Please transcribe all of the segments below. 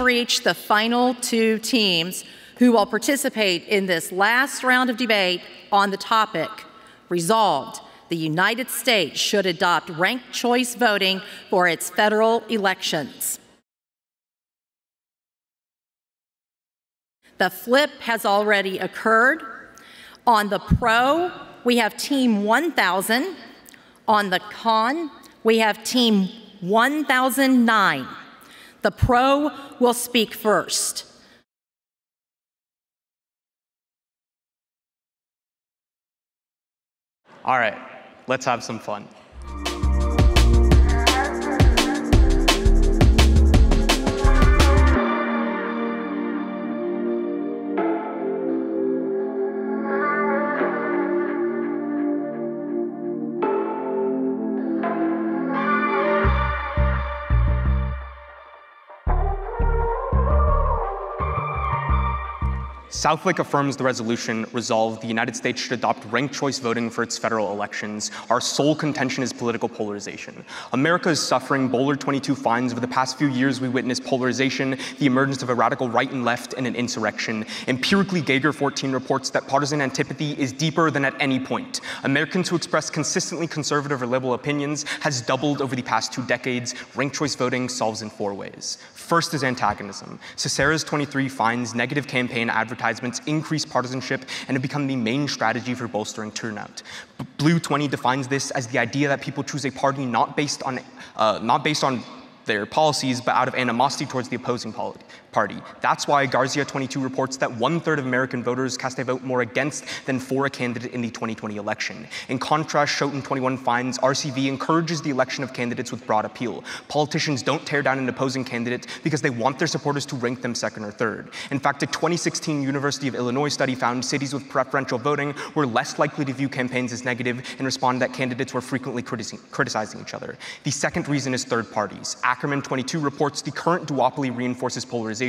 reached the final two teams who will participate in this last round of debate on the topic. Resolved, the United States should adopt ranked choice voting for its federal elections. The flip has already occurred. On the pro, we have Team 1000. On the con, we have Team 1009. The pro will speak first. All right, let's have some fun. Southlake affirms the resolution resolved the United States should adopt ranked choice voting for its federal elections. Our sole contention is political polarization. America is suffering Bowler 22 finds. Over the past few years, we witnessed polarization, the emergence of a radical right and left, and an insurrection. Empirically, Geiger 14 reports that partisan antipathy is deeper than at any point. Americans who express consistently conservative or liberal opinions has doubled over the past 2 decades. Ranked choice voting solves in 4 ways. First is antagonism. Cicera's 23 finds negative campaign advertisements increase partisanship and have become the main strategy for bolstering turnout. Blue 20 defines this as the idea that people choose a party not based on their policies, but out of animosity towards the opposing party. That's why Garcia 22 reports that 1/3 of American voters cast a vote more against than for a candidate in the 2020 election. In contrast, Schouten 21 finds RCV encourages the election of candidates with broad appeal. Politicians don't tear down an opposing candidate because they want their supporters to rank them second or third. In fact, a 2016 University of Illinois study found cities with preferential voting were less likely to view campaigns as negative and respond that candidates were frequently criticizing each other. The second reason is third parties. Ackerman 22 reports the current duopoly reinforces polarization.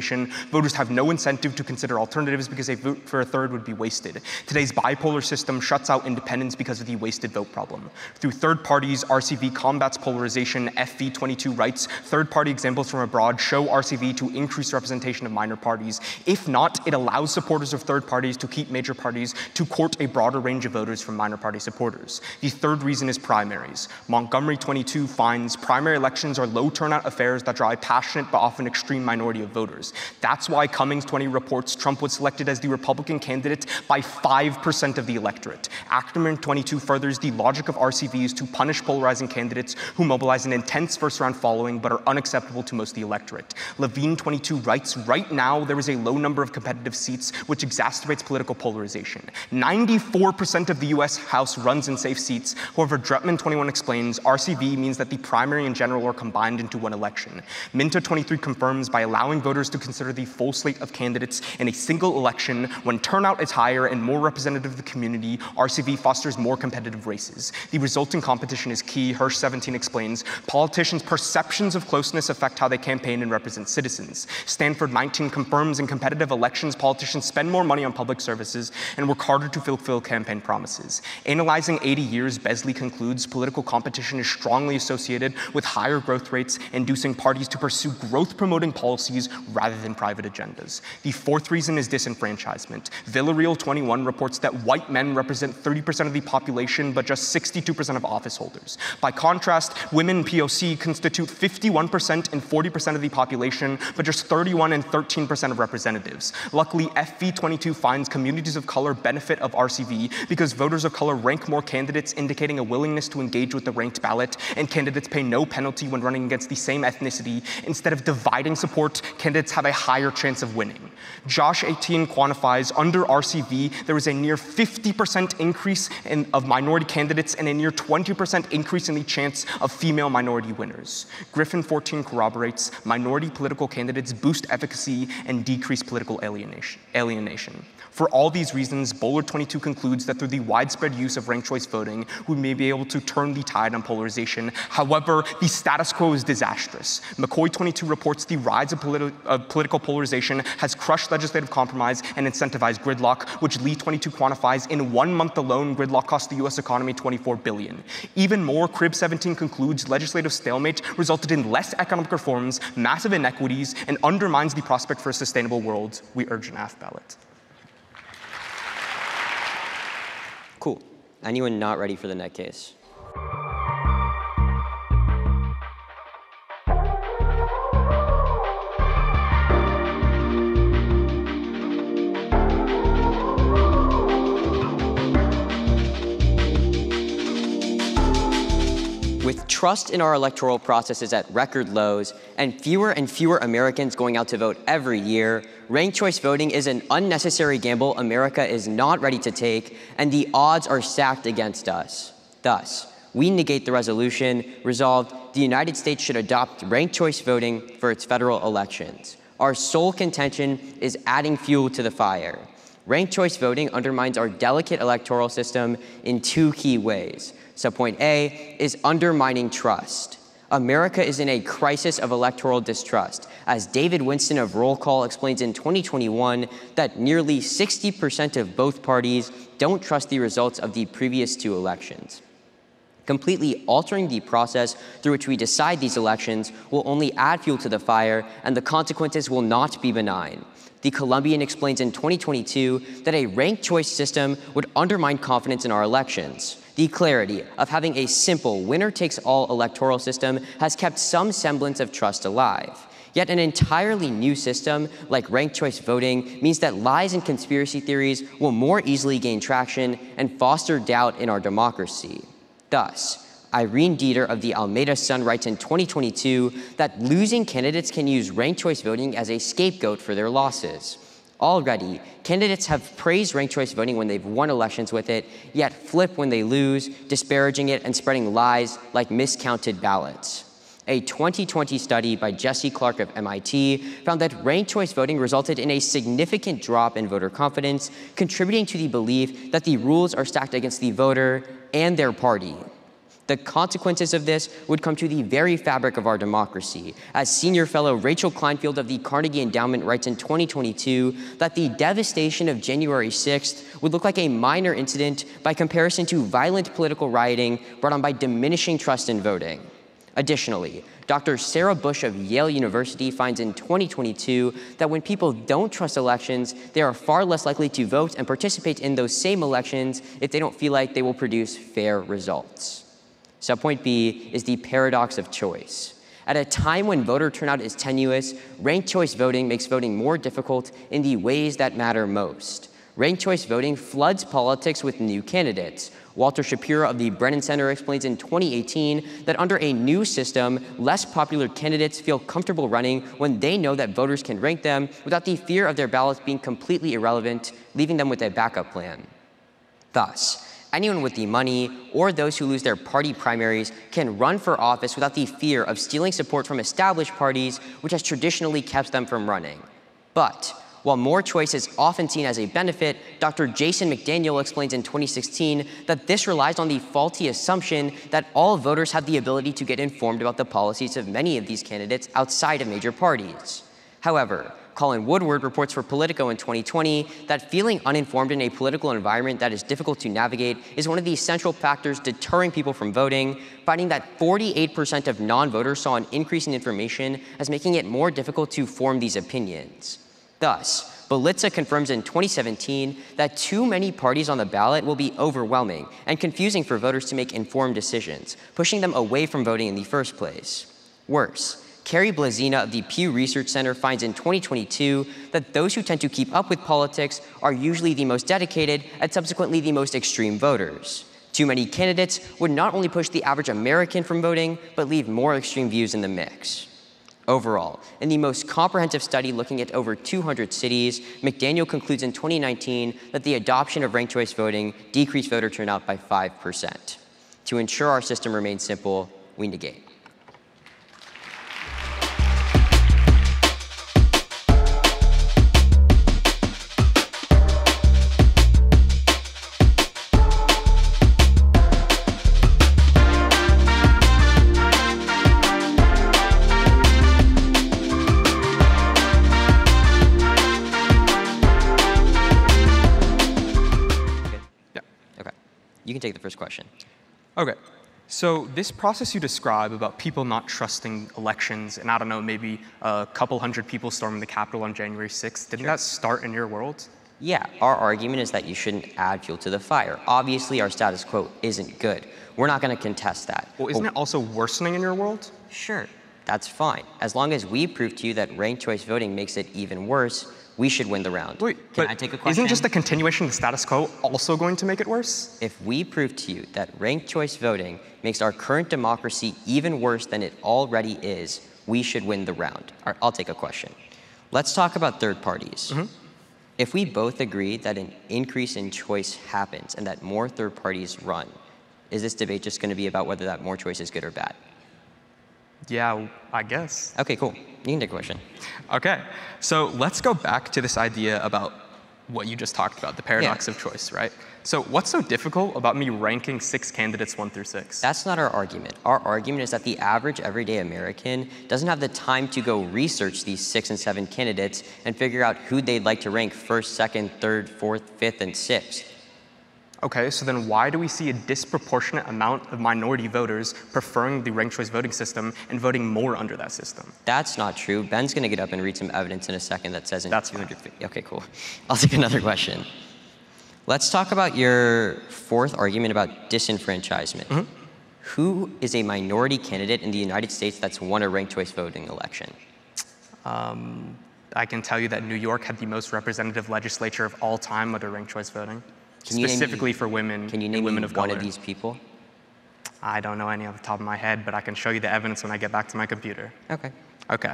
Voters have no incentive to consider alternatives because a vote for a third would be wasted. Today's bipolar system shuts out independents because of the wasted vote problem. Through third parties, RCV combats polarization. FV 22 writes, third-party examples from abroad show RCV to increase representation of minor parties. If not, it allows supporters of third parties to keep major parties to court a broader range of voters from minor party supporters. The third reason is primaries. Montgomery 22 finds primary elections are low turnout affairs that draw a passionate but often extreme minority of voters. That's why Cummings 20 reports Trump was selected as the Republican candidate by 5% of the electorate. Ackerman 22 furthers the logic of RCVs to punish polarizing candidates who mobilize an intense first-round following but are unacceptable to most of the electorate. Levine 22 writes, right now there is a low number of competitive seats which exacerbates political polarization. 94% of the US House runs in safe seats. However, Drutman 21 explains RCV means that the primary and general are combined into one election. Minta 23 confirms by allowing voters to consider the full slate of candidates in a single election, when turnout is higher and more representative of the community, RCV fosters more competitive races. The resulting competition is key. Hirsch 17 explains, politicians' perceptions of closeness affect how they campaign and represent citizens. Stanford 19 confirms in competitive elections, politicians spend more money on public services and work harder to fulfill campaign promises. Analyzing 80 years, Besley concludes political competition is strongly associated with higher growth rates, inducing parties to pursue growth-promoting policies rather than private agendas. The fourth reason is disenfranchisement. Villarreal 21 reports that white men represent 30% of the population, but just 62% of office holders. By contrast, women POC constitute 51% and 40% of the population, but just 31 and 13% of representatives. Luckily, FV 22 finds communities of color benefit of RCV because voters of color rank more candidates, indicating a willingness to engage with the ranked ballot, and candidates pay no penalty when running against the same ethnicity. Instead of dividing support, candidates have a higher chance of winning. Josh 18 quantifies, under RCV, there was a near 50% increase of minority candidates and a near 20% increase in the chance of female minority winners. Griffin 14 corroborates, minority political candidates boost efficacy and decrease political alienation. For all these reasons, Bowler 22 concludes that through the widespread use of ranked choice voting, we may be able to turn the tide on polarization. However, the status quo is disastrous. McCoy 22 reports the rise of political polarization has crushed legislative compromise and incentivized gridlock, which Lee 22 quantifies in 1 month alone, gridlock cost the US economy $24 billion. Even more, Crib 17 concludes legislative stalemate resulted in less economic reforms, massive inequities, and undermines the prospect for a sustainable world. We urge an AF ballot. Cool. Anyone not ready for the net case? With trust in our electoral processes at record lows and fewer Americans going out to vote every year, ranked choice voting is an unnecessary gamble America is not ready to take, and the odds are stacked against us. Thus, we negate the resolution. Resolved, the United States should adopt ranked choice voting for its federal elections. Our sole contention is adding fuel to the fire. Ranked choice voting undermines our delicate electoral system in 2 key ways. Subpoint A is undermining trust. America is in a crisis of electoral distrust, as David Winston of Roll Call explains in 2021 that nearly 60% of both parties don't trust the results of the previous 2 elections. Completely altering the process through which we decide these elections will only add fuel to the fire, and the consequences will not be benign. The Columbian explains in 2022 that a ranked choice system would undermine confidence in our elections. The clarity of having a simple winner-takes-all electoral system has kept some semblance of trust alive. Yet an entirely new system, like ranked choice voting, means that lies and conspiracy theories will more easily gain traction and foster doubt in our democracy. Thus, Irene Dieter of the Almeida Sun writes in 2022 that losing candidates can use ranked choice voting as a scapegoat for their losses. Already, candidates have praised ranked choice voting when they've won elections with it, yet flip when they lose, disparaging it and spreading lies like miscounted ballots. A 2020 study by Jesse Clark of MIT found that ranked choice voting resulted in a significant drop in voter confidence, contributing to the belief that the rules are stacked against the voter and their party. The consequences of this would come to the very fabric of our democracy, as senior fellow Rachel Kleinfeld of the Carnegie Endowment writes in 2022 that the devastation of January 6th would look like a minor incident by comparison to violent political rioting brought on by diminishing trust in voting. Additionally, Dr. Sarah Bush of Yale University finds in 2022 that when people don't trust elections, they are far less likely to vote and participate in those same elections if they don't feel like they will produce fair results. Subpoint B is the paradox of choice. At a time when voter turnout is tenuous, ranked choice voting makes voting more difficult in the ways that matter most. Ranked choice voting floods politics with new candidates. Walter Shapiro of the Brennan Center explains in 2018 that under a new system, less popular candidates feel comfortable running when they know that voters can rank them without the fear of their ballots being completely irrelevant, leaving them with a backup plan. Thus, anyone with the money or those who lose their party primaries can run for office without the fear of stealing support from established parties, which has traditionally kept them from running. But while more choice is often seen as a benefit, Dr. Jason McDaniel explains in 2016 that this relies on the faulty assumption that all voters have the ability to get informed about the policies of many of these candidates outside of major parties. However, Colin Woodward reports for Politico in 2020 that feeling uninformed in a political environment that is difficult to navigate is one of the central factors deterring people from voting, finding that 48% of non-voters saw an increase in information as making it more difficult to form these opinions. Thus, Belitza confirms in 2017 that too many parties on the ballot will be overwhelming and confusing for voters to make informed decisions, pushing them away from voting in the first place. Worse, Carrie Blazina of the Pew Research Center finds in 2022 that those who tend to keep up with politics are usually the most dedicated and subsequently the most extreme voters. Too many candidates would not only push the average American from voting, but leave more extreme views in the mix. Overall, in the most comprehensive study looking at over 200 cities, McDaniel concludes in 2019 that the adoption of ranked choice voting decreased voter turnout by 5%. To ensure our system remains simple, we negate. can take the first question. Okay. So this process you describe about people not trusting elections and, I don't know, maybe a couple hundred people storming the Capitol on January 6th, didn't that start in your world? Yeah, our argument is that you shouldn't add fuel to the fire. Obviously, our status quo isn't good. We're not going to contest that. Well, isn't it also worsening in your world? Sure, that's fine. As long as we prove to you that ranked choice voting makes it even worse, we should win the round. Wait, Can I take a question? Isn't just the continuation of the status quo also going to make it worse? If we prove to you that ranked choice voting makes our current democracy even worse than it already is, we should win the round. All right, I'll take a question. Let's talk about third parties. If we both agree that an increase in choice happens and that more third parties run, is this debate just going to be about whether that more choice is good or bad? Yeah, I guess. Okay, cool. You can take a question. Okay, so let's go back to this idea about what you just talked about, the paradox of choice, right? So what's so difficult about me ranking 6 candidates 1 through 6? That's not our argument. Our argument is that the average everyday American doesn't have the time to go research these 6 and 7 candidates and figure out who they'd like to rank first, second, third, fourth, fifth, and sixth. Okay, so then why do we see a disproportionate amount of minority voters preferring the ranked choice voting system and voting more under that system? That's not true. Ben's going to get up and read some evidence in a second that says in That's 250. Okay, cool. I'll take another question. Let's talk about your fourth argument about disenfranchisement. Who is a minority candidate in the United States that's won a ranked choice voting election? I can tell you that New York had the most representative legislature of all time under ranked choice voting. Can you specifically for women Can you and name women of color. one of these people? I don't know any off the top of my head, but I can show you the evidence when I get back to my computer. Okay. Okay.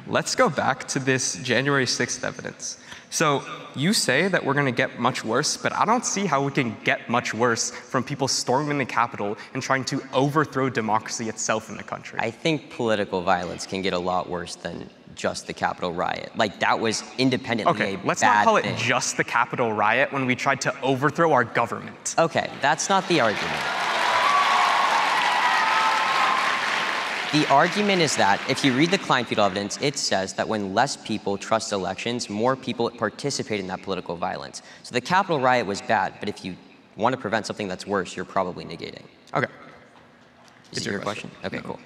Let's go back to this January 6th evidence. So you say that we're going to get much worse, but I don't see how we can get much worse from people storming the Capitol and trying to overthrow democracy itself in the country. I think political violence can get a lot worse than just the Capitol riot. Like, that was independently a bad thing. Let's not call it just the Capitol riot when we tried to overthrow our government. Okay, that's not the argument. The argument is that if you read the Kleinfeld evidence, it says that when less people trust elections, more people participate in that political violence. So the Capitol riot was bad, but if you want to prevent something that's worse, you're probably negating. Okay. Is it your question? Okay, cool.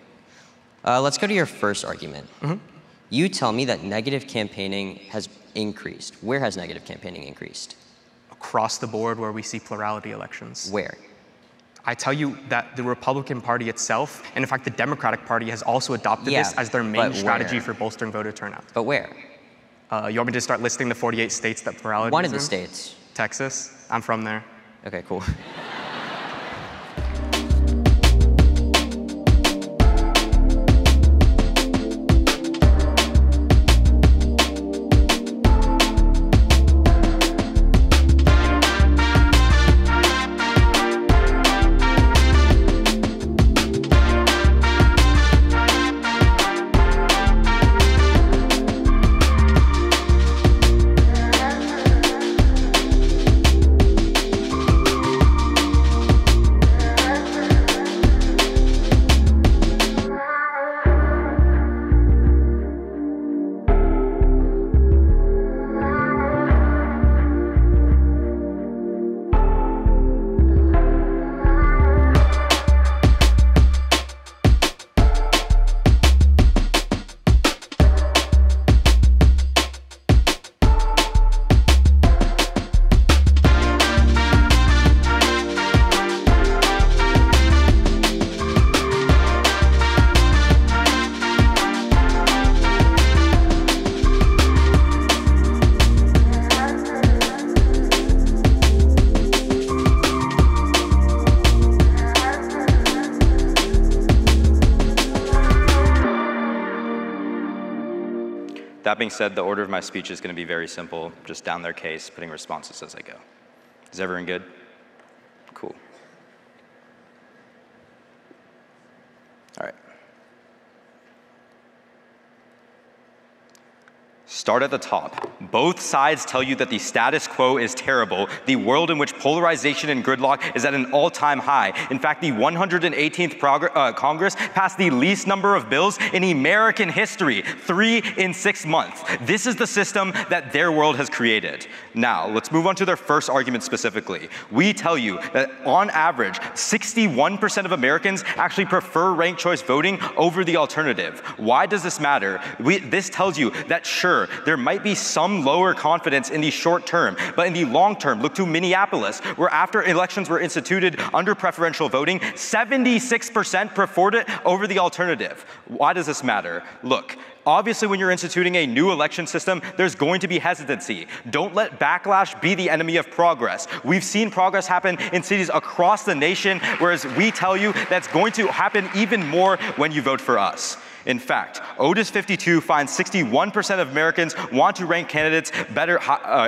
Let's go to your first argument. You tell me that negative campaigning has increased. Where has negative campaigning increased? Across the board where we see plurality elections. Where? I tell you that the Republican Party itself, and in fact the Democratic Party, has also adopted this as their main strategy for bolstering voter turnout. But where? You want me to start listing the 48 states that plurality One is of the in? states. Texas. I'm from there. Okay, cool. That being said, the order of my speech is going to be very simple, just down their case, putting responses as I go. Is everyone good? Cool. All right. start at the top. Both sides tell you that the status quo is terrible, the world in which polarization and gridlock is at an all-time high. In fact, the 118th Congress passed the least number of bills in American history, 3 in 6 months. This is the system that their world has created. Now, let's move on to their first argument specifically. We tell you that on average, 61% of Americans actually prefer ranked choice voting over the alternative. Why does this matter? This tells you that sure, there might be some lower confidence in the short term, but in the long term, look to Minneapolis, where after elections were instituted under preferential voting, 76% preferred it over the alternative. Why does this matter? Look, obviously, when you're instituting a new election system, there's going to be hesitancy. Don't let backlash be the enemy of progress. We've seen progress happen in cities across the nation, whereas we tell you that's going to happen even more when you vote for us. In fact, Otis 52 finds 61% of Americans want to rank candidates better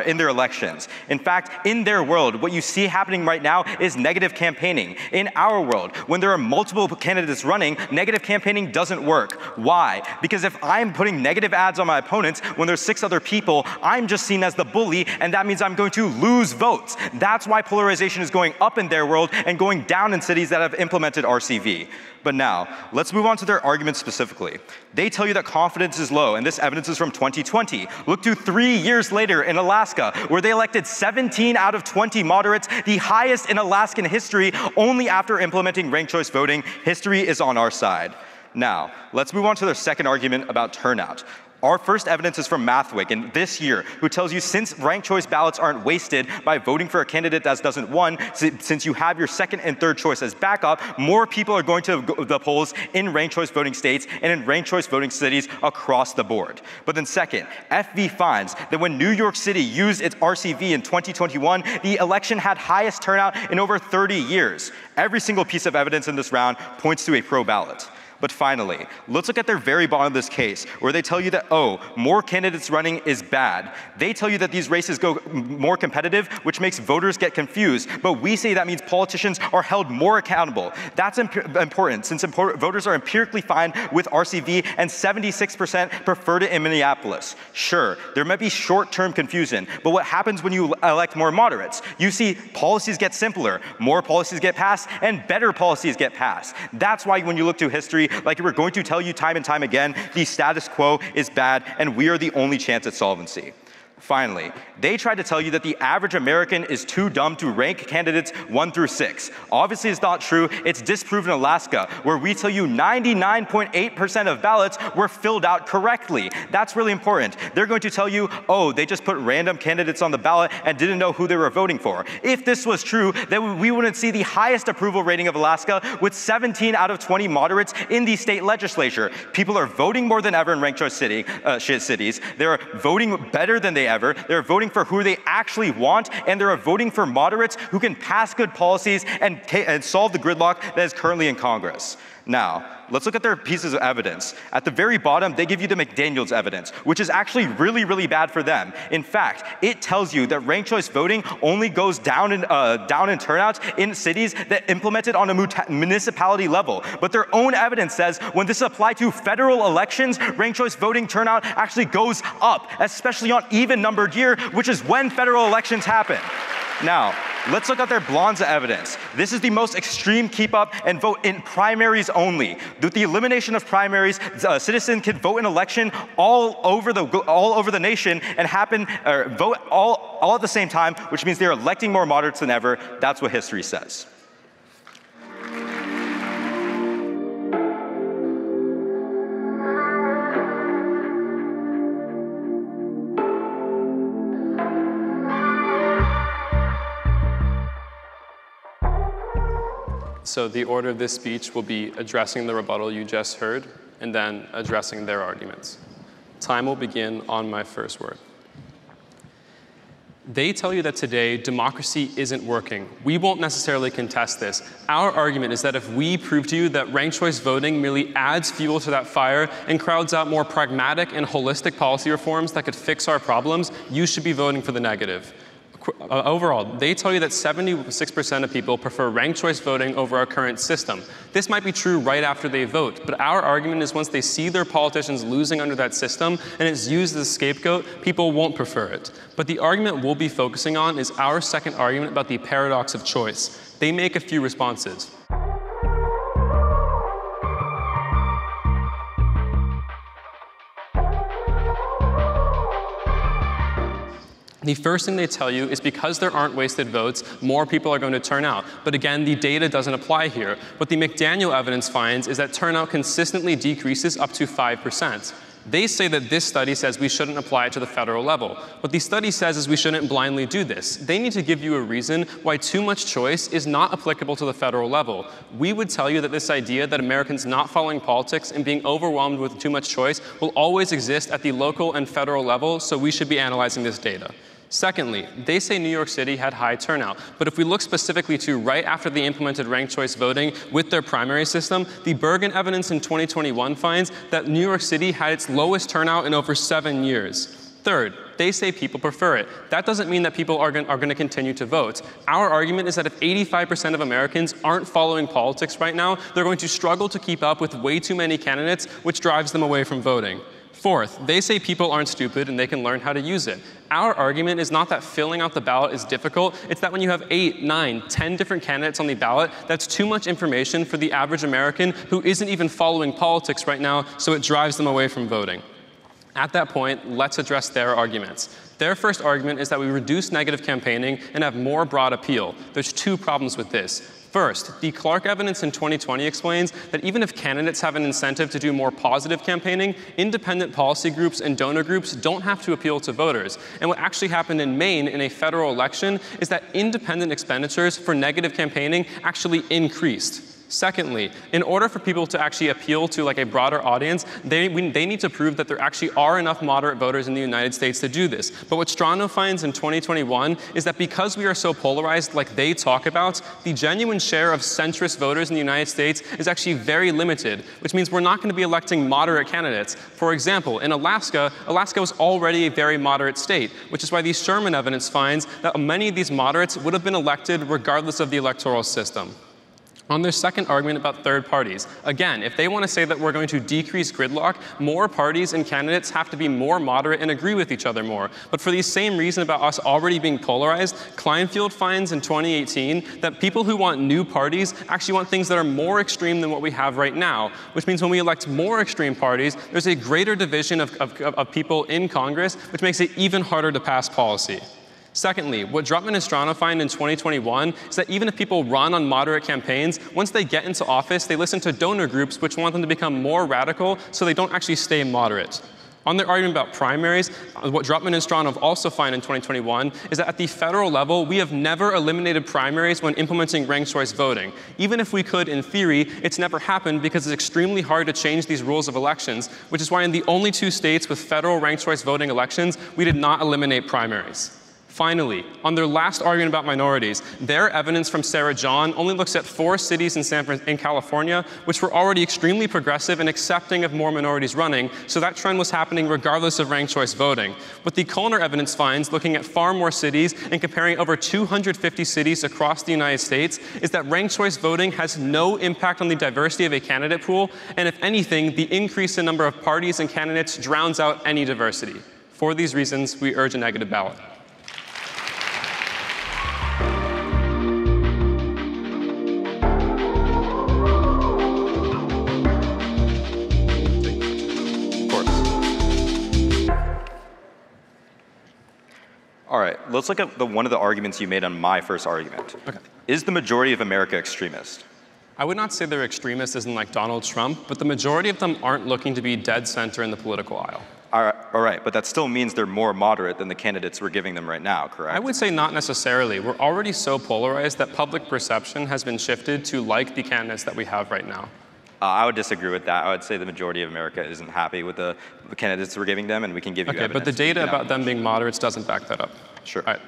in their elections. In fact, in their world, what you see happening right now is negative campaigning. In our world, when there are multiple candidates running, negative campaigning doesn't work. Why? Because if I'm putting negative ads on my opponents when there's 6 other people, I'm just seen as the bully, and that means I'm going to lose votes. That's why polarization is going up in their world and going down in cities that have implemented RCV. But now, let's move on to their arguments specifically. They tell you that confidence is low, and this evidence is from 2020. Look to 3 years later in Alaska, where they elected 17 out of 20 moderates, the highest in Alaskan history, only after implementing ranked choice voting. History is on our side. Now, let's move on to their second argument about turnout. Our first evidence is from Mathwick in this year, who tells you since ranked choice ballots aren't wasted by voting for a candidate that doesn't win, since you have your second and third choice as backup, more people are going to the polls in ranked choice voting states and in ranked choice voting cities across the board. But then second, FV finds that when New York City used its RCV in 2021, the election had highest turnout in over 30 years. Every single piece of evidence in this round points to a pro ballot. But finally, let's look at their very bottom of this case, where they tell you that, oh, more candidates running is bad. They tell you that these races go more competitive, which makes voters get confused. But we say that means politicians are held more accountable. That's important, since voters are empirically fine with RCV, and 76% preferred it in Minneapolis. Sure, there might be short-term confusion, but what happens when you elect more moderates? You see policies get simpler, more policies get passed, and better policies get passed. That's why when you look to history, like we're going to tell you time and time again, the status quo is bad, and we are the only chance at solvency. Finally, they tried to tell you that the average American is too dumb to rank candidates 1 through 6. Obviously, it's not true. It's disproven in Alaska, where we tell you 99.8% of ballots were filled out correctly. That's really important. They're going to tell you, oh, they just put random candidates on the ballot and didn't know who they were voting for. If this was true, then we wouldn't see the highest approval rating of Alaska with 17 out of 20 moderates in the state legislature. People are voting more than ever in ranked choice cities. They're voting better than they ever. They're voting for who they actually want, and they're voting for moderates who can pass good policies and solve the gridlock that is currently in Congress. Now, let's look at their pieces of evidence. At the very bottom, they give you the McDaniels evidence, which is actually really, really bad for them. In fact, it tells you that ranked choice voting only goes down in turnout in cities that implement it on a municipality level. But their own evidence says when this is applied to federal elections, ranked choice voting turnout actually goes up, especially on even-numbered year, which is when federal elections happen. Now, let's look at their Blonza evidence. This is the most extreme keep up and vote in primaries only. With the elimination of primaries, a citizen can vote in election all over the nation and vote all at the same time, which means they're electing more moderates than ever. That's what history says. So the order of this speech will be addressing the rebuttal you just heard, and then addressing their arguments. Time will begin on my first word. They tell you that today, democracy isn't working. We won't necessarily contest this. Our argument is that if we prove to you that ranked choice voting merely adds fuel to that fire and crowds out more pragmatic and holistic policy reforms that could fix our problems, you should be voting for the negative. Overall, they tell you that 76% of people prefer ranked choice voting over our current system. This might be true right after they vote, but our argument is once they see their politicians losing under that system and it's used as a scapegoat, people won't prefer it. But the argument we'll be focusing on is our second argument about the paradox of choice. They make a few responses. The first thing they tell you is because there aren't wasted votes, more people are going to turn out. But again, the data doesn't apply here. What the McDaniel evidence finds is that turnout consistently decreases up to 5%. They say that this study says we shouldn't apply it to the federal level. What the study says is we shouldn't blindly do this. They need to give you a reason why too much choice is not applicable to the federal level. We would tell you that this idea that Americans not following politics and being overwhelmed with too much choice will always exist at the local and federal level, so we should be analyzing this data. Secondly, they say New York City had high turnout, but if we look specifically to right after they implemented ranked choice voting with their primary system, the Bergen evidence in 2021 finds that New York City had its lowest turnout in over 7 years. Third, they say people prefer it. That doesn't mean that people are going to continue to vote. Our argument is that if 85% of Americans aren't following politics right now, they're going to struggle to keep up with way too many candidates, which drives them away from voting. Fourth, they say people aren't stupid and they can learn how to use it. Our argument is not that filling out the ballot is difficult, it's that when you have 8, 9, 10 different candidates on the ballot, that's too much information for the average American who isn't even following politics right now, so it drives them away from voting. At that point, let's address their arguments. Their first argument is that we reduce negative campaigning and have more broad appeal. There's two problems with this. First, the Clark evidence in 2020 explains that even if candidates have an incentive to do more positive campaigning, independent policy groups and donor groups don't have to appeal to voters. And what actually happened in Maine in a federal election is that independent expenditures for negative campaigning actually increased. Secondly, in order for people to actually appeal to like a broader audience, they need to prove that there actually are enough moderate voters in the United States to do this. But what Strano finds in 2021 is that because we are so polarized like they talk about, the genuine share of centrist voters in the United States is actually very limited, which means we're not going to be electing moderate candidates. For example, in Alaska was already a very moderate state, which is why the Sherman evidence finds that many of these moderates would have been elected regardless of the electoral system. On their second argument about third parties, again, if they want to say that we're going to decrease gridlock, more parties and candidates have to be more moderate and agree with each other more. But for the same reason about us already being polarized, Kleinfeld finds in 2018 that people who want new parties actually want things that are more extreme than what we have right now, which means when we elect more extreme parties, there's a greater division of people in Congress, which makes it even harder to pass policy. Secondly, what Drutman and Strano find in 2021 is that even if people run on moderate campaigns, once they get into office, they listen to donor groups which want them to become more radical so they don't actually stay moderate. On their argument about primaries, what Drutman and Strano also find in 2021 is that at the federal level, we have never eliminated primaries when implementing ranked choice voting. Even if we could, in theory, it's never happened because it's extremely hard to change these rules of elections, which is why in the only 2 states with federal ranked choice voting elections, we did not eliminate primaries. Finally, on their last argument about minorities, their evidence from Sarah John only looks at 4 cities in California, which were already extremely progressive and accepting of more minorities running, so that trend was happening regardless of ranked choice voting. What the Kollner evidence finds, looking at far more cities and comparing over 250 cities across the United States, is that ranked choice voting has no impact on the diversity of a candidate pool, and if anything, the increase in number of parties and candidates drowns out any diversity. For these reasons, we urge a negative ballot. All right, let's look at one of the arguments you made on my first argument. Okay. Is the majority of America extremist? I would not say they're extremists as in like Donald Trump, but the majority of them aren't looking to be dead center in the political aisle. All right, but that still means they're more moderate than the candidates we're giving them right now, correct? I would say not necessarily. We're already so polarized that public perception has been shifted to like the candidates that we have right now. I would disagree with that. I would say the majority of America isn't happy with the candidates we're giving them, and we can give you evidence. Okay, but the data about them being moderates doesn't back that up. Sure. All right.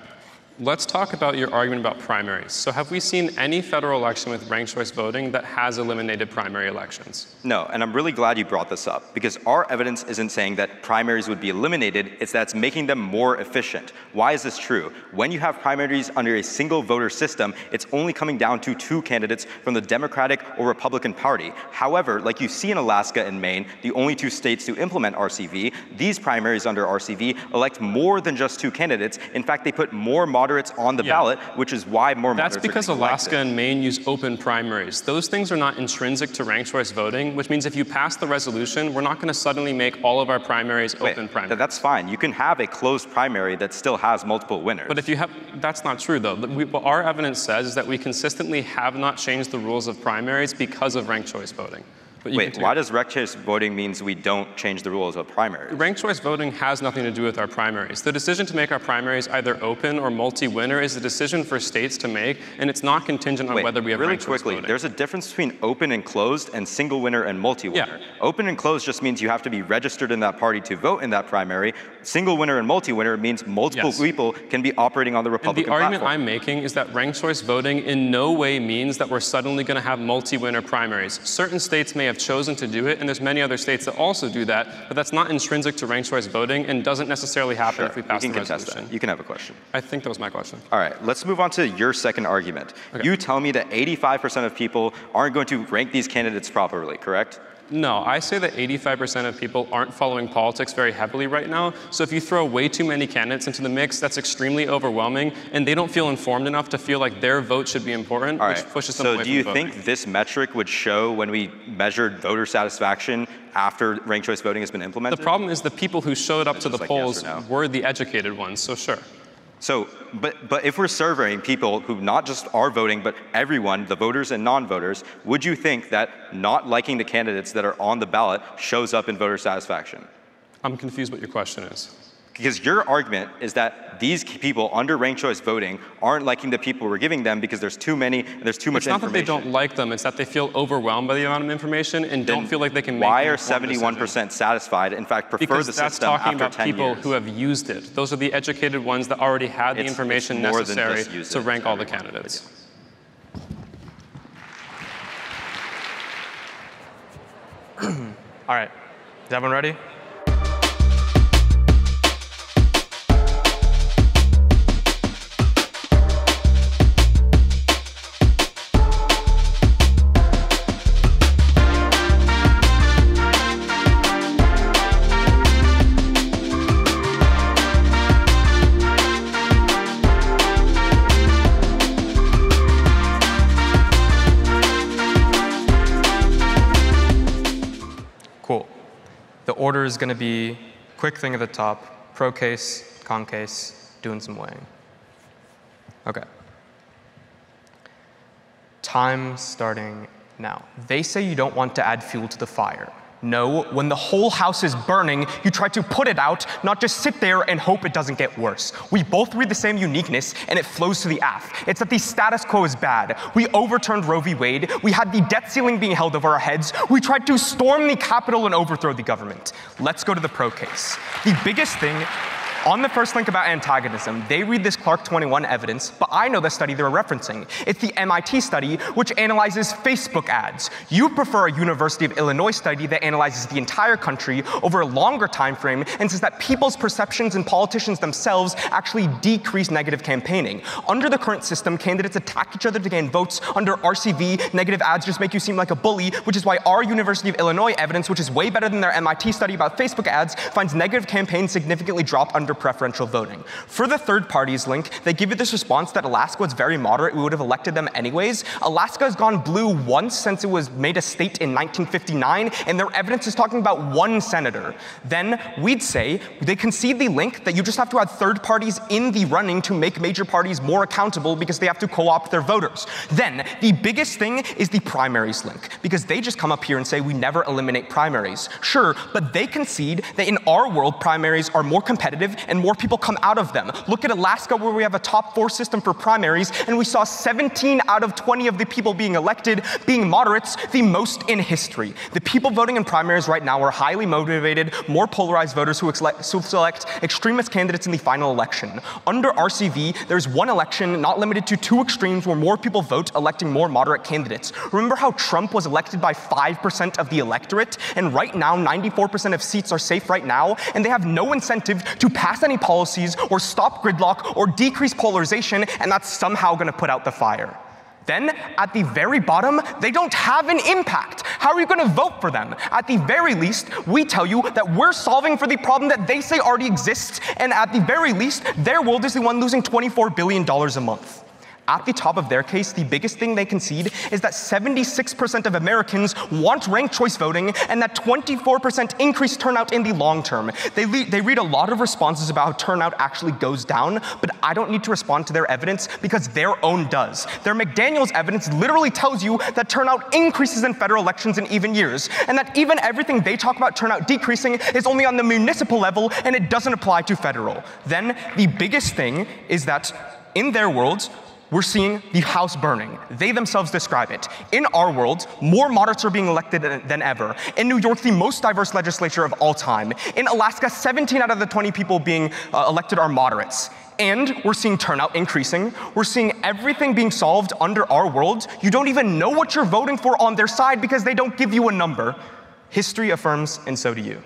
Let's talk about your argument about primaries. So have we seen any federal election with ranked choice voting that has eliminated primary elections? No, and I'm really glad you brought this up, because our evidence isn't saying that primaries would be eliminated, it's that it's making them more efficient. Why is this true? When you have primaries under a single voter system, it's only coming down to 2 candidates from the Democratic or Republican Party. However, like you see in Alaska and Maine, the only 2 states to implement RCV, these primaries under RCV elect more than just 2 candidates. In fact, they put more moderates on the ballot, which is why more moderates are getting elected. That's because Alaska and Maine use open primaries. Those things are not intrinsic to ranked choice voting, which means if you pass the resolution, we're not going to suddenly make all of our primaries open primaries. That's fine. You can have a closed primary that still has multiple winners. But if you have, that's not true though. What our evidence says is that we consistently have not changed the rules of primaries because of ranked choice voting. Wait, why does ranked choice voting means we don't change the rules of primaries? Ranked choice voting has nothing to do with our primaries. The decision to make our primaries either open or multi-winner is a decision for states to make, and it's not contingent on whether we have ranked choice voting. There's a difference between open and closed and single winner and multi-winner. Yeah. Open and closed just means you have to be registered in that party to vote in that primary. Single winner and multi-winner means multiple people can be operating on the Republican platform. And the argument I'm making is that ranked choice voting in no way means that we're suddenly going to have multi-winner primaries. Certain states may have chosen to do it, and there's many other states that also do that, but that's not intrinsic to ranked choice voting and doesn't necessarily happen if we pass the resolution. You can have a question. I think that was my question. All right, let's move on to your second argument. Okay. You tell me that 85% of people aren't going to rank these candidates properly, correct? No, I say that 85% of people aren't following politics very heavily right now. So if you throw way too many candidates into the mix, that's extremely overwhelming, and they don't feel informed enough to feel like their vote should be important, which pushes them away from voting. So do you think this metric would show when we measured voter satisfaction after ranked choice voting has been implemented? The problem is the people who showed up to the polls were the educated ones, so sure. So, but if we're surveying people who not just are voting, but everyone, the voters and non-voters, would you think that not liking the candidates that are on the ballot shows up in voter satisfaction? I'm confused what your question is. Because your argument is that these people under ranked choice voting aren't liking the people we're giving them because there's too many and there's too much information. It's not that they don't like them, it's that they feel overwhelmed by the amount of information and don't feel like they can make why are 71% satisfied, in fact prefer the system after 10 years? Because that's talking about people who have used it. Those are the educated ones that already had the information necessary to rank all the candidates. All right, is everyone ready? Cool. The order is going to be quick thing at the top, pro case, con case, doing some weighing. Okay. Time starting now. They say you don't want to add fuel to the fire. No, when the whole house is burning, you try to put it out, not just sit there and hope it doesn't get worse. We both read the same uniqueness, and it flows to the AF. It's that the status quo is bad. We overturned Roe v. Wade. We had the debt ceiling being held over our heads. We tried to storm the Capitol and overthrow the government. Let's go to the pro case. The biggest thing on the first link about antagonism, they read this Clark 21 evidence, but I know the study they're referencing. It's the MIT study, which analyzes Facebook ads. You prefer a University of Illinois study that analyzes the entire country over a longer time frame and says that people's perceptions and politicians themselves actually decrease negative campaigning. Under the current system, candidates attack each other to gain votes. Under RCV, negative ads just make you seem like a bully, which is why our University of Illinois evidence, which is way better than their MIT study about Facebook ads, finds negative campaigns significantly drop under preferential voting. For the third parties link, they give you this response that Alaska was very moderate, we would have elected them anyways. Alaska has gone blue once since it was made a state in 1959, and their evidence is talking about one senator. Then we'd say they concede the link that you just have to add third parties in the running to make major parties more accountable because they have to co-opt their voters. Then the biggest thing is the primaries link, because they just come up here and say we never eliminate primaries. Sure, but they concede that in our world primaries are more competitive and more people come out of them. Look at Alaska, where we have a top 4 system for primaries, and we saw 17 out of 20 of the people being elected being moderates, the most in history. The people voting in primaries right now are highly motivated, more polarized voters who select extremist candidates in the final election. Under RCV, there's one election, not limited to 2 extremes, where more people vote, electing more moderate candidates. Remember how Trump was elected by 5% of the electorate? And right now, 94% of seats are safe right now, and they have no incentive to pass any policies or stop gridlock or decrease polarization, and that's somehow going to put out the fire. Then, at the very bottom, they don't have an impact. How are you going to vote for them? At the very least, we tell you that we're solving for the problem that they say already exists, and at the very least, their world is the one losing $24 billion a month. At the top of their case, the biggest thing they concede is that 76% of Americans want ranked choice voting, and that 24% increased turnout in the long term. They read a lot of responses about how turnout actually goes down, but I don't need to respond to their evidence because their own does. Their McDaniel's evidence literally tells you that turnout increases in federal elections in even years, and that even everything they talk about turnout decreasing is only on the municipal level, and it doesn't apply to federal. Then the biggest thing is that in their world, we're seeing the house burning. They themselves describe it. In our world, more moderates are being elected than ever. In New York, the most diverse legislature of all time. In Alaska, 17 out of the 20 people being elected are moderates. And we're seeing turnout increasing. We're seeing everything being solved under our world. You don't even know what you're voting for on their side because they don't give you a number. History affirms, and so do you.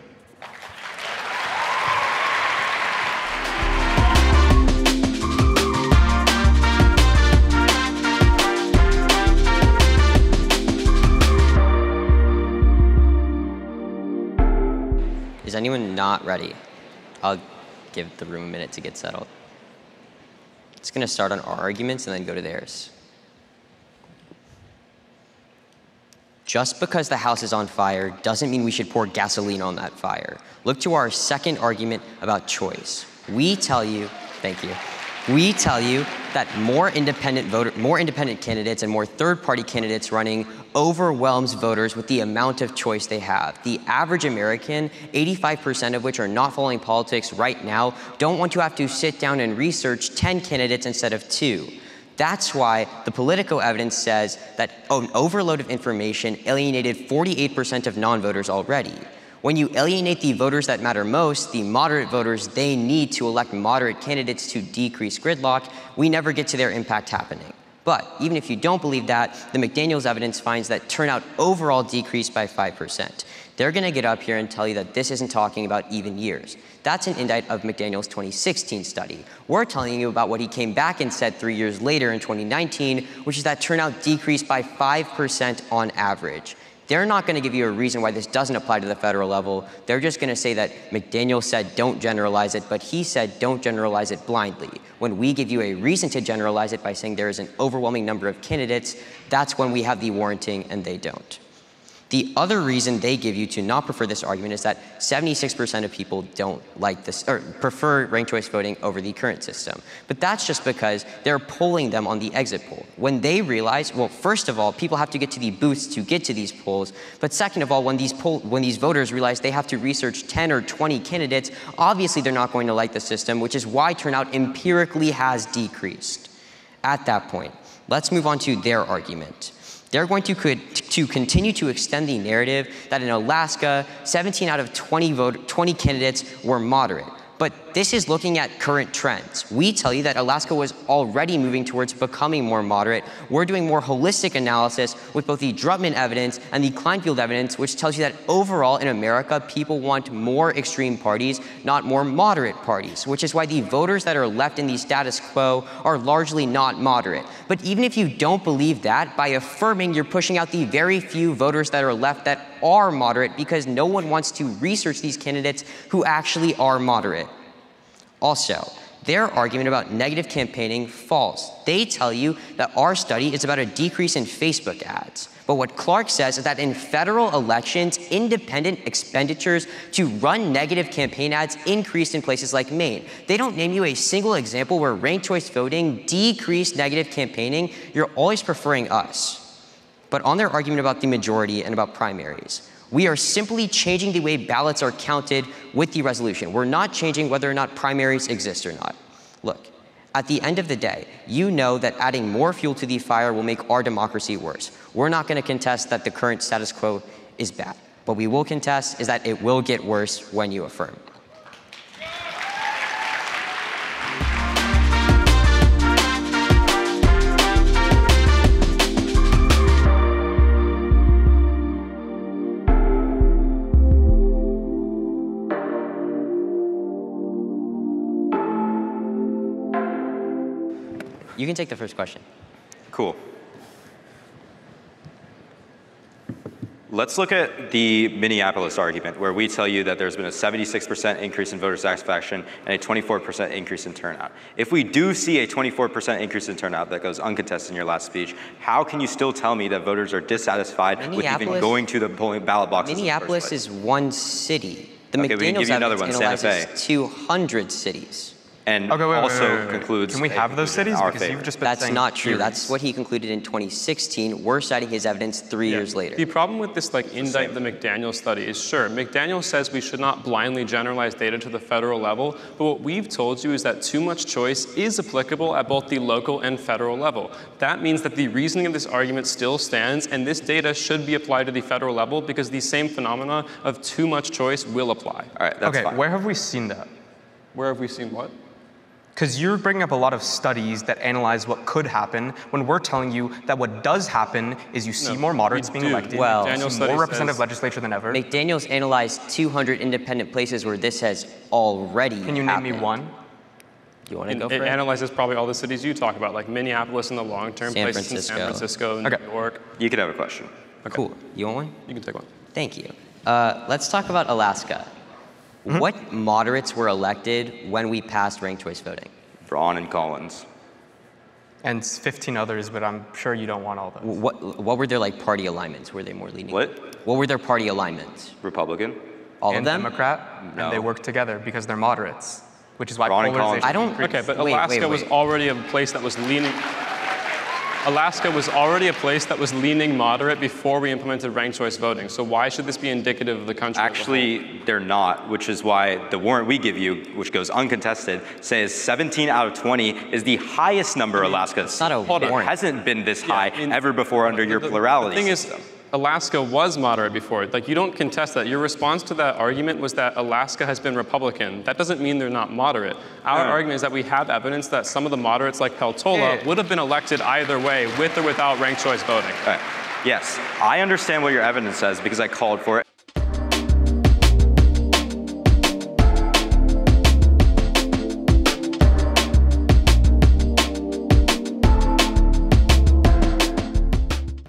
Is anyone not ready? I'll give the room a minute to get settled. It's going to start on our arguments and then go to theirs. Just because the house is on fire doesn't mean we should pour gasoline on that fire. Look to our second argument about choice. We tell you, thank you. We tell you that more independent candidates and more third-party candidates running overwhelms voters with the amount of choice they have. The average American, 85% of which are not following politics right now, don't want to have to sit down and research 10 candidates instead of 2. That's why the Politico evidence says that an overload of information alienated 48% of non-voters already. When you alienate the voters that matter most, the moderate voters they need to elect moderate candidates to decrease gridlock, we never get to their impact happening. But even if you don't believe that, the McDaniel's evidence finds that turnout overall decreased by 5%. They're going to get up here and tell you that this isn't talking about even years. That's an indictment of McDaniel's 2016 study. We're telling you about what he came back and said 3 years later in 2019, which is that turnout decreased by 5% on average. They're not going to give you a reason why this doesn't apply to the federal level. They're just going to say that McDaniel said don't generalize it, but he said don't generalize it blindly. When we give you a reason to generalize it by saying there is an overwhelming number of candidates, that's when we have the warranting and they don't. The other reason they give you to not prefer this argument is that 76% of people don't like this, or prefer ranked choice voting over the current system. But that's just because they're polling them on the exit poll. When they realize, well, first of all, people have to get to the booths to get to these polls. But second of all, when these voters realize they have to research 10 or 20 candidates, obviously they're not going to like the system, which is why turnout empirically has decreased. At that point, let's move on to their argument. They're going to continue to extend the narrative that in Alaska, 17 out of 20 candidates were moderate. But this is looking at current trends. We tell you that Alaska was already moving towards becoming more moderate. We're doing more holistic analysis with both the Drutman evidence and the Kleinfeld evidence, which tells you that overall in America, people want more extreme parties, not more moderate parties, which is why the voters that are left in the status quo are largely not moderate. But even if you don't believe that, by affirming, you're pushing out the very few voters that are left that are moderate because no one wants to research these candidates who actually are moderate. Also, their argument about negative campaigning, false. They tell you that our study is about a decrease in Facebook ads. But what Clark says is that in federal elections, independent expenditures to run negative campaign ads increased in places like Maine. They don't name you a single example where ranked choice voting decreased negative campaigning. You're always preferring us. But on their argument about the majority and about primaries, we are simply changing the way ballots are counted with the resolution. We're not changing whether or not primaries exist or not. Look, at the end of the day, you know that adding more fuel to the fire will make our democracy worse. We're not going to contest that the current status quo is bad. What we will contest is that it will get worse when you affirm. You can take the first question. Cool. Let's look at the Minneapolis argument, where we tell you that there's been a 76% increase in voter satisfaction and a 24% increase in turnout. If we do see a 24% increase in turnout that goes uncontested in your last speech, how can you still tell me that voters are dissatisfied with even going to the polling ballot boxes? Minneapolis is one city. The Okay, we can give McDaniels you another one, evidence Santa Fe. analyzes 200 cities. And Okay, also concludes. Can we have those cities? Our Because favor. you've just been That's saying not true. theories. That's what he concluded in 2016. We're citing his evidence 3 years later. The problem with this indict the McDaniel study is, sure, McDaniel says we should not blindly generalize data to the federal level, but what we've told you is that too much choice is applicable at both the local and federal level. That means that the reasoning of this argument still stands, and this data should be applied to the federal level because the same phenomena of too much choice will apply. All right, that's Okay, fine. where have we seen that? Where have we seen what? Because you're bringing up a lot of studies that analyze what could happen when we're telling you that what does happen is you see more moderates being elected, Well, you McDaniel see study more representative says- legislature than ever. McDaniels analyzed 200 independent places where this has already Can you name me happened. one? You want to It, go for it it? analyzes probably all the cities you talk about, like Minneapolis in the long term, San places in San Francisco. Francisco, Okay. New York. You could have a question. Cool. You want one? You can take one. Thank you. Let's talk about Alaska. What moderates were elected when we passed ranked choice voting? Braun and Collins. And 15 others, but I'm sure you don't want all those. What were their party alignments? Were they more leaning? What? What were their party alignments? Republican. All and of them? Democrat, No. and they work together because they're moderates, which is why Braun and polarization Collins. I don't- increased. Okay, but Wait, Alaska was wait. already a place that was leaning. Alaska was already a place that was leaning moderate before we implemented ranked choice voting. So why should this be indicative of the country? as a whole? Actually, they're not, which is why the warrant we give you, which goes uncontested, says 17 out of 20 is the highest number Alaska's. not a It warrant. hasn't been this Yeah, high I mean, ever before under your plurality The thing system. is, Alaska was moderate before. You don't contest that. Your response to that argument was that Alaska has been Republican. That doesn't mean they're not moderate. Our argument is that we have evidence that some of the moderates like Peltola would have been elected either way, with or without ranked choice voting. All right. Yes, I understand what your evidence says because I called for it.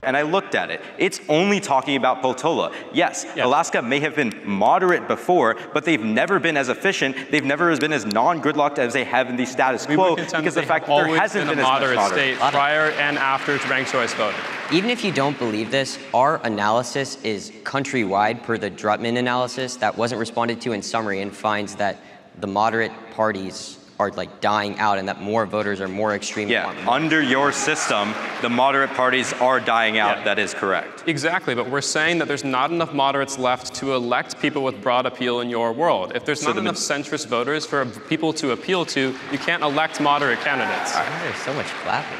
And I looked at it. It's only talking about Peltola. Yes, Alaska may have been moderate before, but they've never been as efficient. They've never been as non-gridlocked as they have in the status quo because the fact that there hasn't been as much moderate moderate. state prior and after ranked choice voting. Even if you don't believe this, our analysis is countrywide per the Drutman analysis that wasn't responded to in summary and finds that the moderate parties are dying out and that more voters are more extreme. Yeah, under your system, the moderate parties are dying out. Yeah. That is correct. Exactly, but we're saying that there's not enough moderates left to elect people with broad appeal in your world. If there's not enough centrist voters for people to appeal to, you can't elect moderate candidates. There's so much clapping.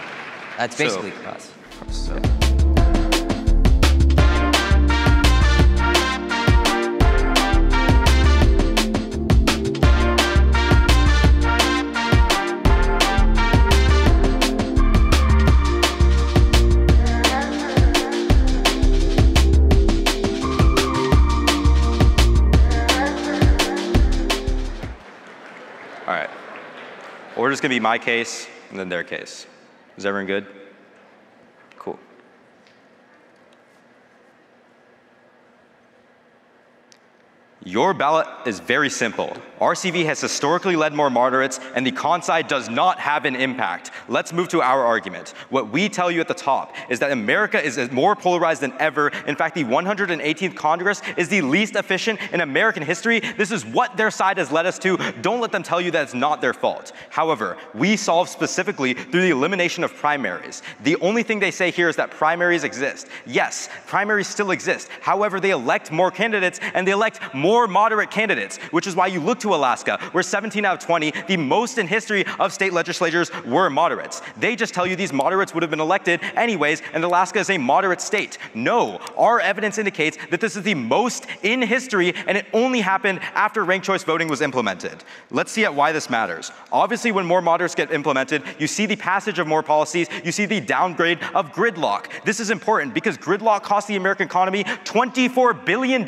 That's basically cross. All right. Order's going to be my case and then their case. Is everyone good? Cool. Your ballot is very simple. RCV has historically led more moderates, and the con side does not have an impact. Let's move to our argument. What we tell you at the top is that America is more polarized than ever. In fact, the 118th Congress is the least efficient in American history. This is what their side has led us to. Don't let them tell you that it's not their fault. However, we solve specifically through the elimination of primaries. The only thing they say here is that primaries exist. Yes, primaries still exist. However, they elect more candidates, and they elect more moderate candidates, which is why you look to Alaska, where 17 out of 20, the most in history of state legislatures, were moderates. They just tell you these moderates would have been elected anyways, and Alaska is a moderate state. No, our evidence indicates that this is the most in history, and it only happened after ranked choice voting was implemented. Let's see why this matters. Obviously, when more moderates get implemented, you see the passage of more policies, you see the downgrade of gridlock. This is important because gridlock costs the American economy $24 billion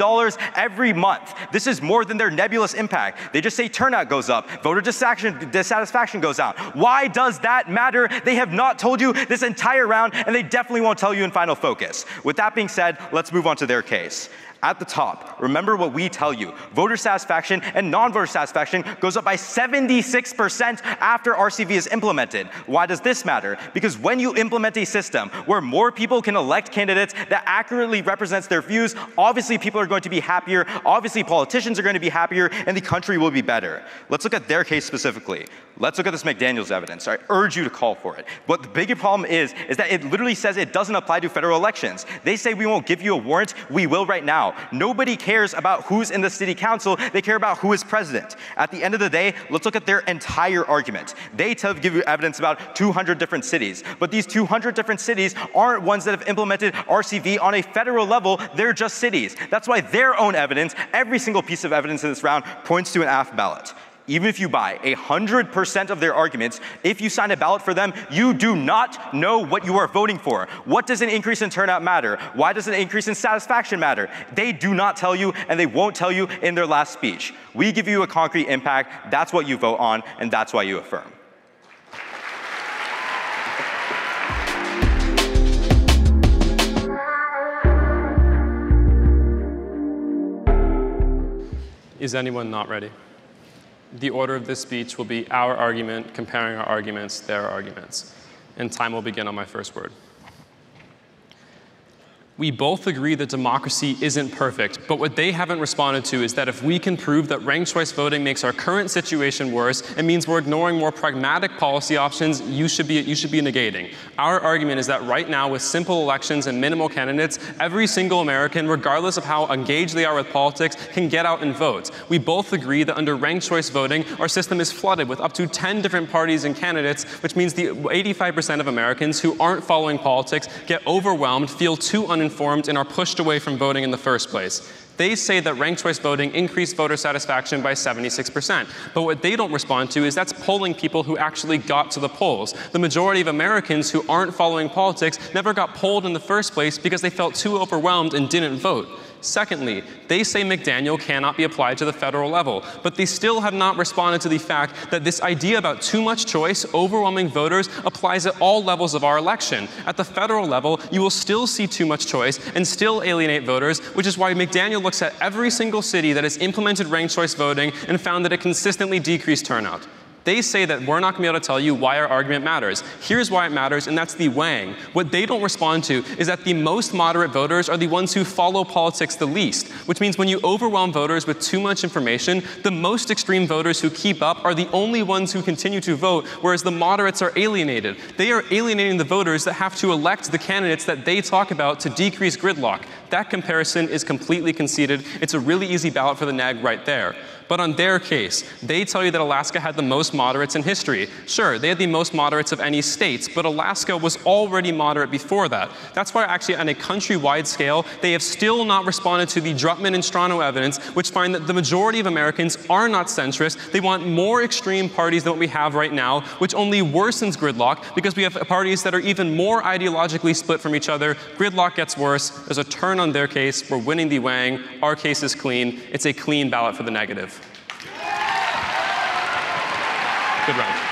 every month. This is more than their nebulous impact. They just say turnout goes up, voter dissatisfaction goes down. Why does that matter? They have not told you this entire round, and they definitely won't tell you in Final Focus. With that being said, let's move on to their case. At the top, remember what we tell you. Voter satisfaction and non-voter satisfaction goes up by 76% after RCV is implemented. Why does this matter? Because when you implement a system where more people can elect candidates that accurately represents their views, obviously people are going to be happier, obviously politicians are going to be happier, and the country will be better. Let's look at their case specifically. Let's look at this McDaniels evidence. I urge you to call for it. But the bigger problem is that it literally says it doesn't apply to federal elections. They say we won't give you a warrant, we will right now. Nobody cares about who's in the city council, they care about who is president. At the end of the day, let's look at their entire argument. They give you evidence about 200 different cities, but these 200 different cities aren't ones that have implemented RCV on a federal level, they're just cities. That's why their own evidence, every single piece of evidence in this round, points to an AF ballot. Even if you buy 100% of their arguments, if you sign a ballot for them, you do not know what you are voting for. What does an increase in turnout matter? Why does an increase in satisfaction matter? They do not tell you, and they won't tell you in their last speech. We give you a concrete impact, that's what you vote on, and that's why you affirm. Is anyone not ready? The order of this speech will be our argument, comparing our arguments, their arguments. And time will begin on my first word. We both agree that democracy isn't perfect, but what they haven't responded to is that if we can prove that ranked choice voting makes our current situation worse, it means we're ignoring more pragmatic policy options you should be negating. Our argument is that right now, with simple elections and minimal candidates, every single American, regardless of how engaged they are with politics, can get out and vote. We both agree that under ranked choice voting, our system is flooded with up to 10 different parties and candidates, which means the 85% of Americans who aren't following politics get overwhelmed, feel too uninformed, and are pushed away from voting in the first place. They say that ranked choice voting increased voter satisfaction by 76%. But what they don't respond to is that's polling people who actually got to the polls. The majority of Americans who aren't following politics never got polled in the first place because they felt too overwhelmed and didn't vote. Secondly, they say McDaniel cannot be applied to the federal level, but they still have not responded to the fact that this idea about too much choice, overwhelming voters, applies at all levels of our election. At the federal level, you will still see too much choice and still alienate voters, which is why McDaniel looks at every single city that has implemented ranked choice voting and found that it consistently decreased turnout. They say that we're not going to be able to tell you why our argument matters. Here's why it matters, and that's the weighing. What they don't respond to is that the most moderate voters are the ones who follow politics the least, which means when you overwhelm voters with too much information, the most extreme voters who keep up are the only ones who continue to vote, whereas the moderates are alienated. They are alienating the voters that have to elect the candidates that they talk about to decrease gridlock. That comparison is completely conceded. It's a really easy ballot for the neg right there. But on their case, they tell you that Alaska had the most moderates in history. Sure, they had the most moderates of any states, but Alaska was already moderate before that. That's why actually on a countrywide scale, they have still not responded to the Drutman and Strano evidence, which find that the majority of Americans are not centrist. They want more extreme parties than what we have right now, which only worsens gridlock because we have parties that are even more ideologically split from each other. Gridlock gets worse. There's a turn on their case. We're winning the weighing. Our case is clean. It's a clean ballot for the negative. Good round.